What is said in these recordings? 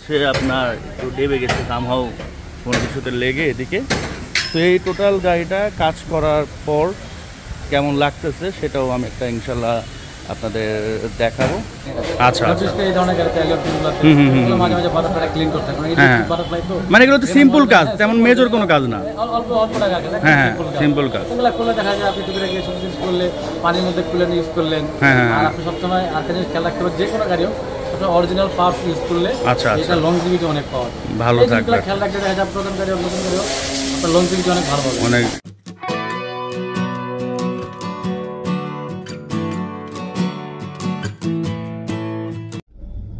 হচ্ছে আপনার একটু ডেবে গেছে সামহাও কোনো কিছুতে লেগে এদিকে। তো এই টোটাল গাড়িটা কাজ করার পর কেমন লাগতেছে সেটাও আমি একটা ইনশাল্লাহ আপনাদের দেখাবো। আচ্ছা মানে এগুলো তো সিম্পল কাজ, তেমন মেজর কোনো কাজ না। হ্যাঁ সিম্পল কাজ। পানির মধ্যে খুলে ইউজ করলেন। আর আপনি সবসময় আরেকটা জিনিস খেয়াল রাখতে হবে, যে কোনো গাড়িও অরিজিনাল পার্টস ইউজ করলে এটা লংজিভিটি অনেক পাওয়া যায়, ভালো থাকবে। খেয়াল রাখতে দেখা যায় প্রথম গাড়ি নতুন গাড়িও আপনার লংজিভিটি অনেক ভালো হবে অনেক।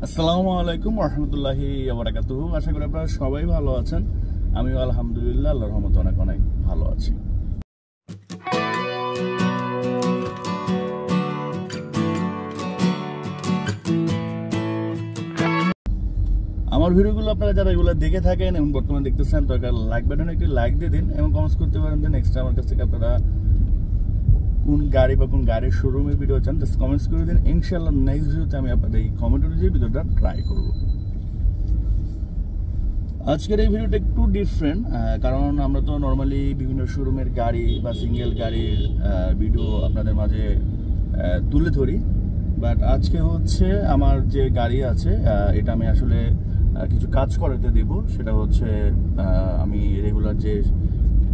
আসসালামু আলাইকুম ওয়া রাহমাতুল্লাহি ওয়া বারাকাতুহু। আশা করি আপনারা সবাই ভালো আছেন। আমিও আলহামদুলিল্লাহ আল্লাহর রহমতে অনেক অনেক ভালো আছি। আমার ভিডিওগুলো আপনারা যারা এগুলো দেখে থাকেন এবং বর্তমানে দেখতেছেন তো লাইক বাটনে একটি লাইক দিয়ে দিন এবং কমেন্টস করতে পারেন যে নেক্সট আমার কাছ থেকে আপনারা কোন গাড়ি বা কোন গাড়ির শোরুমের ভিডিও চান, জাস্ট কমেন্টস করে দিন। ইনশাআল্লাহ নেক্সট ভিডিওতে আমি আপনাদের এই কমেন্ট অনুযায়ী ভিডিওটা ট্রাই করব। আজকের এই ভিডিওটা একটু ডিফারেন্ট, কারণ আমরা তো নর্মালি বিভিন্ন শোরুমের গাড়ি বা সিঙ্গেল গাড়ির ভিডিও আপনাদের মাঝে তুলে ধরি, বাট আজকে হচ্ছে আমার যে গাড়ি আছে এটা আমি আসলে কিছু কাজ করাতে দেব। সেটা হচ্ছে আমি রেগুলার যে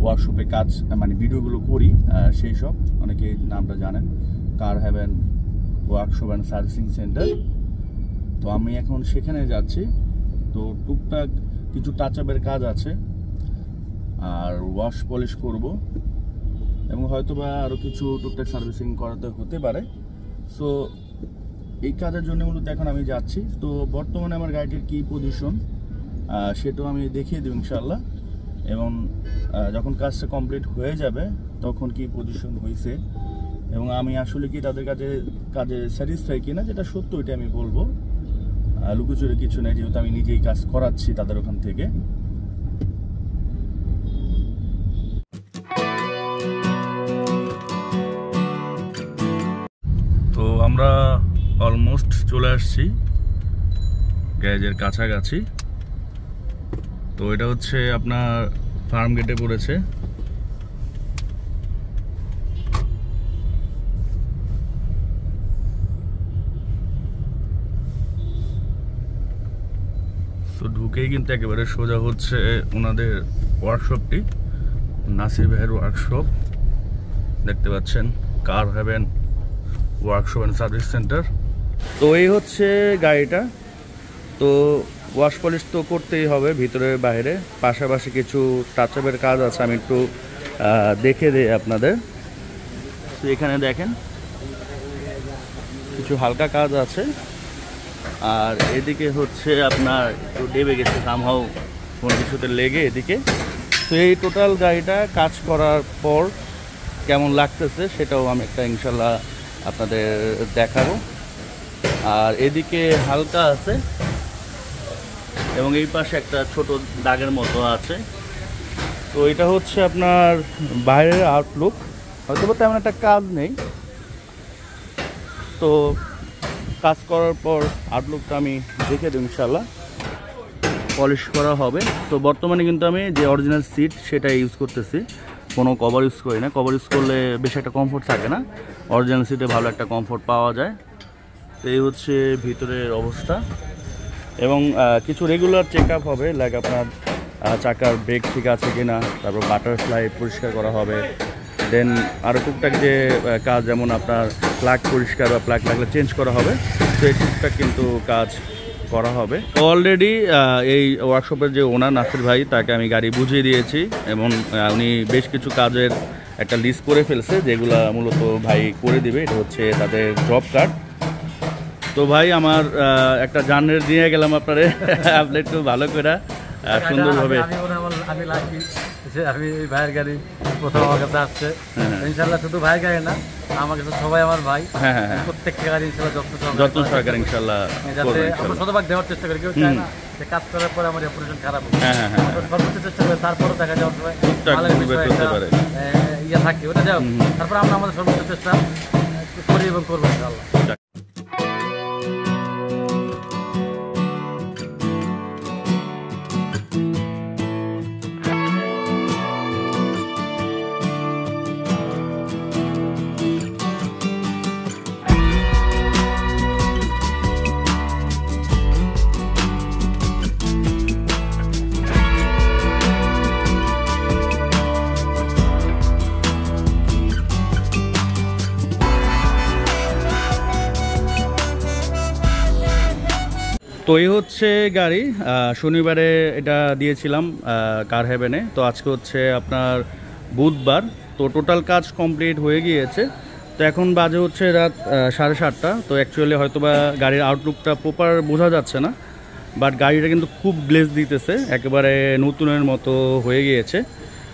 ওয়ার্কশপে কাজ মানে ভিডিওগুলো করি সেই সব, অনেকে নামটা জানেন, car haven workshop and servicing centre. তো আমি এখন সেখানে যাচ্ছি। তো টুকটাক কিছু টাচ আপের কাজ আছে আর ওয়াশ পলিশ করব এবং হয়তোবা আরও কিছু টুকটাক সার্ভিসিং করাতে হতে পারে। সো এই কাজের জন্য মূলত এখন আমি যাচ্ছি। তো বর্তমানে আমার গাড়িটির কী পজিশন সেটাও আমি দেখিয়ে দেব ইনশাআল্লাহ, এবং যখন কাজটা কমপ্লিট হয়ে যাবে তখন কি পজিশন হয়েছে এবং আমি আসলে কি তাদের কাজে স্যাটিসফাই কিনা, যেটা সত্য এটা আমি বলবো। লুকোচুরি কিছু নেই, যেহেতু আমি নিজেই কাজ করাচ্ছি তাদের ওখান থেকে। তো আমরা অলমোস্ট চলে আসছি গ্যারেজের কাছাকাছি। তো এটা হচ্ছে আপনার ফার্ম গেটে পড়েছে। তো ঢুকেই কিন্তু একেবারে সোজা হচ্ছে ওনাদের ওয়ার্কশপটি, নাসির ভাইয়ের ওয়ার্কশপ দেখতে পাচ্ছেন, car haven workshop and service centre. তো এই হচ্ছে গাড়িটা। তো ওয়াশ পলিশ তো করতেই হবে ভিতরে বাইরে, পাশাপাশি কিছু টাচ আপের কাজ আছে, আমি একটু দেখে দিই আপনাদের। তো এখানে দেখেন কিছু হালকা কাজ আছে, আর এদিকে হচ্ছে আপনার একটু ডেবে গেছে সামহাও কোনো কিছুতে লেগে এদিকে। তো এই টোটাল গাড়িটা কাজ করার পর কেমন লাগতেছে সেটাও আমি একটা ইনশাল্লাহ আপনাদের দেখাবো। আর এদিকে হালকা আছে এবং এই পাশে একটা ছোট দাগের মতো আছে। তো এটা হচ্ছে আপনার বাইরের আউটলুক, হয়তো তেমন একটা কাজ নেই। তো কাজ করার পর আউটলুকটা আমি দেখে দেব ইনশাল্লাহ। পলিশ করা হবে। তো বর্তমানে কিন্তু আমি যে অরিজিনাল সিট সেটা ইউজ করতেছি, কোনো কভার ইউজ করি না। কভার ইউজ করলে বেশি একটা কমফোর্ট থাকে না, অরিজিনাল সিটে ভালো একটা কমফোর্ট পাওয়া যায়। তো এই হচ্ছে ভিতরের অবস্থা এবং কিছু রেগুলার চেক আপ হবে, লাইক আপনার চাকার ব্রেক ঠিক আছে কিনা, তারপর বাটারফ্লাই পরিষ্কার করা হবে। দেন আরও টুকটাক যে কাজ, যেমন আপনার প্লাগ পরিষ্কার বা প্লাগ লাগলে চেঞ্জ করা হবে। তো এই টুকটাক কিন্তু কাজ করা হবে। অলরেডি এই ওয়ার্কশপের যে ওনার নাসির ভাই, তাকে আমি গাড়ি বুঝিয়ে দিয়েছি এবং উনি বেশ কিছু কাজের একটা লিস্ট করে ফেলছে, যেগুলো মূলত ভাই করে দিবে। এটা হচ্ছে তাদের জব কার্ড। তো ভাই আমার একটা জার্নি দিয়ে গেলাম আপনারে, আপনি একটু ভালো করে সুন্দরভাবে। আমি ভাইয়ের গাড়ি প্রথম আমার কাছে আসছে, ইনশাল্লাহ শুধু ভাইয়ের গাড়ি না, আমার কাছে সবাই আমার ভাই। প্রত্যেকটা গাড়ি ইনশাল্লাহ যত্ন সহকারে ইনশাল্লাহ আমরা শতভাগ দেওয়ার চেষ্টা করি। কেউ চায় না যে কাজ করার পরে আমার অপারেশন খারাপ হবে, সর্বোচ্চ চেষ্টা করে। তারপরও দেখা যাওয়ার সময় ইয়ে থাকে, ওটা যাও, তারপর আমরা আমাদের সর্বোচ্চ চেষ্টা করি এবং করবো ইনশাল্লাহ। তো এই হচ্ছে গাড়ি, শনিবারে এটা দিয়েছিলাম কার হেভেনে। তো আজকে হচ্ছে আপনার বুধবার। তো টোটাল কাজ কমপ্লিট হয়ে গিয়েছে। তো এখন বাজে হচ্ছে রাত 7:30। তো অ্যাকচুয়ালি হয়তো বা গাড়ির আউটলুকটা প্রপার বোঝা যাচ্ছে না, বাট গাড়িটা কিন্তু খুব গ্লেজ দিতেছে, একেবারে নতুনের মতো হয়ে গিয়েছে।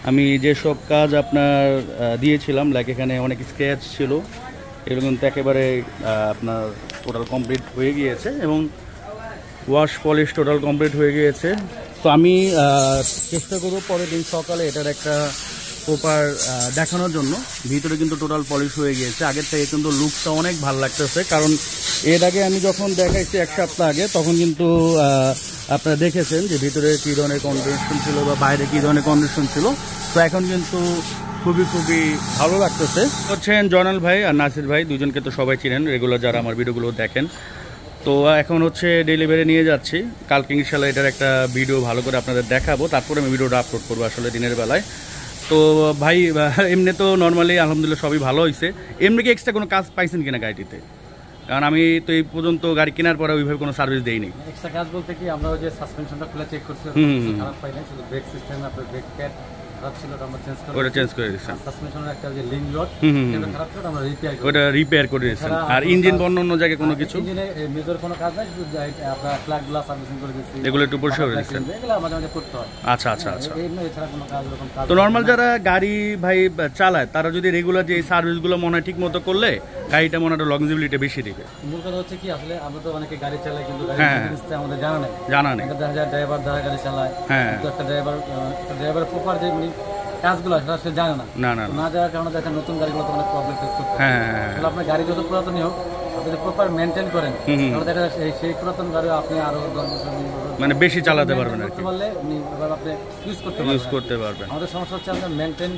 আমি যেসব কাজ আপনার দিয়েছিলাম, লাইক এখানে অনেক স্ক্র্যাচ ছিল, এগুলো কিন্তু একেবারে আপনার টোটাল কমপ্লিট হয়ে গিয়েছে এবং ওয়াশ পলিশ টোটাল কমপ্লিট হয়ে গিয়েছে। তো আমি চেষ্টা করব পরের দিন সকালে এটার একটা প্রপার দেখানোর জন্য। ভিতরে কিন্তু টোটাল পলিশ হয়ে গিয়েছে, আগের থেকে কিন্তু লুকটা অনেক ভালো লাগতেছে। কারণ এর আগে আমি যখন দেখাইছি 1 সপ্তাহ আগে, তখন কিন্তু আপনারা দেখেছেন যে ভিতরে কী ধরনের কন্ডিশন ছিল বা বাইরে কী ধরনের কন্ডিশন ছিল। তো এখন কিন্তু খুবই ভালো লাগতেছে। হচ্ছেন জয়নাল ভাই আর নাসির ভাই, দুজনকে তো সবাই চিনেন, রেগুলার যারা আমার ভিডিওগুলো দেখেন। তো এখন হচ্ছে ডেলিভারি নিয়ে যাচ্ছি, কালকে ইনশাল্লাহ এটার একটা ভিডিও ভালো করে আপনাদের দেখাবো, তারপরে আমি ভিডিওটা আপলোড করবো আসলে দিনের বেলায়। তো ভাই এমনি তো নর্মালি আলহামদুলিল্লাহ সবই ভালো হয়েছে। এমনি কি এক্সট্রা কোনো কাজ পাইছেন কিনা গাড়িটিতে? কারণ আমি তো এই পর্যন্ত গাড়ি কেনার পরে ওইভাবে কোনো সার্ভিস দেইনি। এক্সট্রা কাজ বলতে কি, আমরা ওই যে সাসপেনশনটা খুলে চেক করছি, খারাপ পাই না, শুধু ব্রেক সিস্টেম, আপনার ব্রেক প্যাড খারাপ ছিল, আমরা চেঞ্জ করে দিয়েছি। সাসপেনশনের একটা যে লিঙ্ক রড এটা খারাপ ছিল, আমরা রিপেয়ার করে দিয়েছি। আর ইঞ্জিন বন্ধ অন্য জায়গায় কোনো কিছু ইঞ্জিনে মেজর কোনো কাজ নাই, শুধু আপনার প্লাগগুলো সার্ভিসিং করে দিয়েছি, এগুলো একটু পরিষ্কার করে দিয়েছেন, এগুলো মাঝে মাঝে করতে হয়। আচ্ছা। এছাড়া কোনো কাজ এরকম কাজ। তো নর্মাল যারা গাড়ি ভাই চালায়, তারা যদি রেগুলার যে সার্ভিসগুলো মনে হয় ঠিক মতো করলে গাড়িটা মনে হয় লংজিবিলিটি বেশি দিবে। মূল কথা হচ্ছে কি, আসলে আমরা তো অনেকে গাড়ি চালাই কিন্তু আমাদের জানা নেই। দেখা যায় ড্রাইভার দ্বারা গাড়ি চালায়, কিন্তু একটা ড্রাইভার প্রপার যে কাজগুলো সে জানে না যাওয়ার কারণে দেখেন নতুন গাড়িগুলো তো অনেক প্রবলেম ফেস করতে হয়। আপনার গাড়ি যত পুরাতনই হোক, আপনি যদি প্রপার মেনটেন করেন, তাহলে দেখা যায় সেই পুরাতন গাড়ি আপনি আরো মানে বেশি চালাতে পারবেন, করতে পারলে আপনি ইউজ করতে পারবেন। আমাদের সমস্যা হচ্ছে আমরা মেনটেন,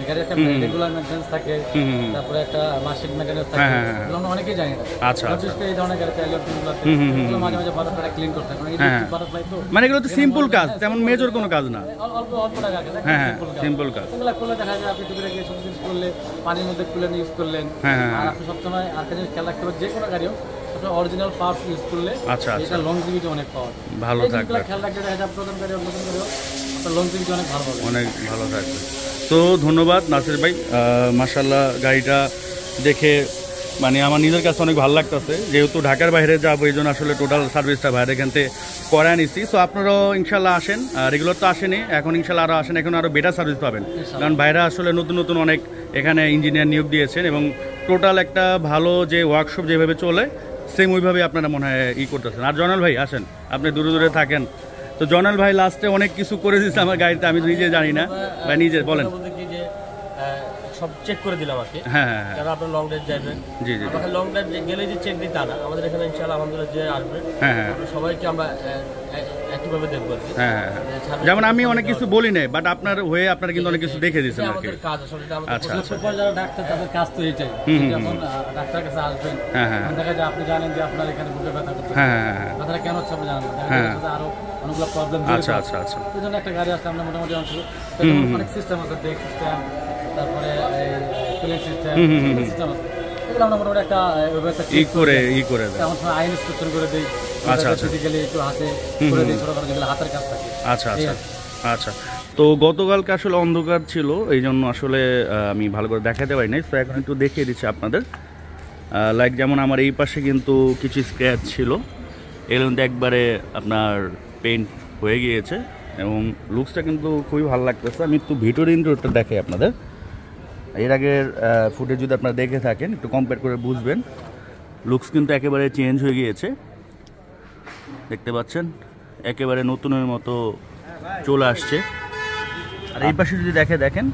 গাড়ির একটা রেগুলার মেনটেন্স থাকে, তারপরে একটা মাসিক মেনটেন্স থাকে, এগুলো আমরা অনেকেই জানি না। আচ্ছা, এই ধরনের গাড়ি চাইলে মাঝে মাঝে বাটারফ্লাই ক্লিন করতে হয়, বাটারফ্লাই তো মানে এগুলো তো সিম্পল কাজ, তেমন মেজর কোনো কাজ না, অল্প টাকা সিম্পল কাজ। এগুলো করলে দেখা যায় আপনি টুকরে গিয়ে সব কিছু করলে পানির মধ্যে খুলে ইউজ করলেন। আর আপনি সবসময় আরেকটা জিনিস খেয়াল রাখতে হবে, যে কোনো গাড়িও অরিজিনাল পার্টস ইউজ করলে এটা লংজিভিটি অনেক পাওয়া ভালো থাকবে। খেয়াল রাখতে দেখা যায় প্রথম গাড়ি নতুন গাড়িও লংজিভিটি অনেক ভালো হবে, অনেক ভালো থাকবে। তো ধন্যবাদ নাসির ভাই, মাশাআল্লাহ গাড়িটা দেখে মানে আমার নিজের কাছে অনেক ভালো লাগতেছে। যেহেতু ঢাকার বাইরে যাবো, এই জন্য আসলে টোটাল সার্ভিসটা বাইরে এখান থেকে করে নিচ্ছি। সো আপনারাও ইনশাল্লাহ আসেন, রেগুলার তো আসেনি, এখন ইনশাল্লাহ আরও আসেন, এখন আরও বেটার সার্ভিস পাবেন। কারণ বাইরে আসলে নতুন অনেক এখানে ইঞ্জিনিয়ার নিয়োগ দিয়েছেন এবং টোটাল একটা ভালো যে ওয়ার্কশপ যেভাবে চলে সেম ওইভাবে আপনারা মনে হয় করতেছেন। আর জয়নাল ভাই আসেন, আপনি দূরে থাকেন। তো জয়নাল ভাই লাস্টে অনেক কিছু করে দিচ্ছে আমার গাড়িতে, আমি নিজে জানি না ভাই, নিজে বলেন। সব চেক করে দিলাম আর কি। যারা আপনার লং ড্রাইভ যাবেন, আমাকে লং ড্রাইভ গেলে যে চেক দিতে না, আমাদের এখানে ইনশাআল্লাহ আলহামদুলিল্লাহ যে আসবে সবাইকে আমরা একইভাবে দেখবো আর কি। যেমন আমি অনেক কিছু বলি নাই, বাট আপনার হয়ে আপনারা কিন্তু অনেক কিছু দেখে দিয়েছেন আর কি। কাজ আসলে যারা ডাক্তার, তাদের কাজ তো এটাই, যখন ডাক্তারের কাছে আসবেন দেখা যায় আপনি জানেন যে আপনার এখানে বুকে ব্যথা করতে, ব্যথাটা কেন হচ্ছে আপনি জানেন না, দেখা যায় আরো অনেকগুলো প্রবলেম। আচ্ছা। এই জন্য একটা গাড়ি আসলে আমরা মোটামুটি অংশ অনেক সিস্টেম আছে, ব্রেক সিস্টেম, তারপরে কুলিং সিস্টেম আছে, এগুলো আমরা মোটামুটি একটা করে এমন সময় আইন ইন্সপেকশন করে দিই। ফিজিক্যালি একটু হাতে করে দিই, ছোটখাটো যেগুলো হাতের কাজ থাকে। আচ্ছা। তো গতকালকে আসলে অন্ধকার ছিল, এই জন্য আসলে আমি ভালো করে দেখাতে পারি নাই। তো এখন একটু দেখিয়ে দিচ্ছি আপনাদের। লাইক যেমন আমার এই পাশে কিন্তু কিছু স্ক্র্যাচ ছিল, এগুলো কিন্তু একবারে আপনার পেইন্ট হয়ে গিয়েছে এবং লুকসটা কিন্তু খুবই ভালো লাগতেছে। আমি একটু ভিডিওর ইন্টারভিউটা দেখাই আপনাদের। এর আগের ফুটেজ যদি আপনারা দেখে থাকেন, একটু কম্পেয়ার করে বুঝবেন। লুকস কিন্তু একেবারে চেঞ্জ হয়ে গিয়েছে, দেখতে পাচ্ছেন, একেবারে নতুনের মতো চলে আসছে। আর এই পাশে যদি দেখেন,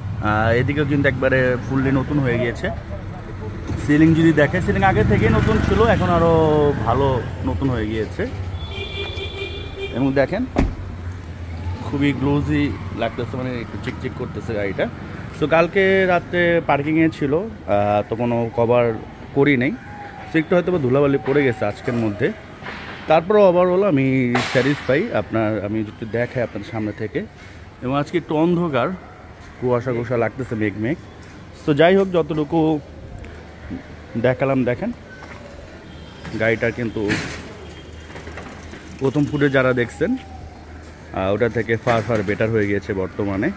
এদিকেও কিন্তু একবারে ফুললি নতুন হয়ে গিয়েছে। সিলিং যদি দেখে, সিলিং আগে থেকে নতুন ছিল, এখন আরও ভালো নতুন হয়ে গিয়েছে এবং দেখেন খুবই গ্লোজি লাগতেছে, মানে একটু চিকচিক করতেছে গাড়িটা। তো কালকে রাত্রে পার্কিংয়ে ছিল, তো কোনো কভার করি নেই, সো একটু হয়তো ধুলাবালি পড়ে গেছে আজকের মধ্যে। তারপরে ওভারঅল আমি স্যাটিসফাই। আমি একটু দেখাই আপনাদের সামনে থেকে, এবং আজকে একটু অন্ধকার, কুয়াশা লাগতেছে, মেঘ। তো যাই হোক, যতটুকু দেখালাম, দেখেন গাড়িটার কিন্তু প্রথম ফুটে যারা দেখছেন ওটা থেকে ফার বেটার হয়ে গিয়েছে বর্তমানে।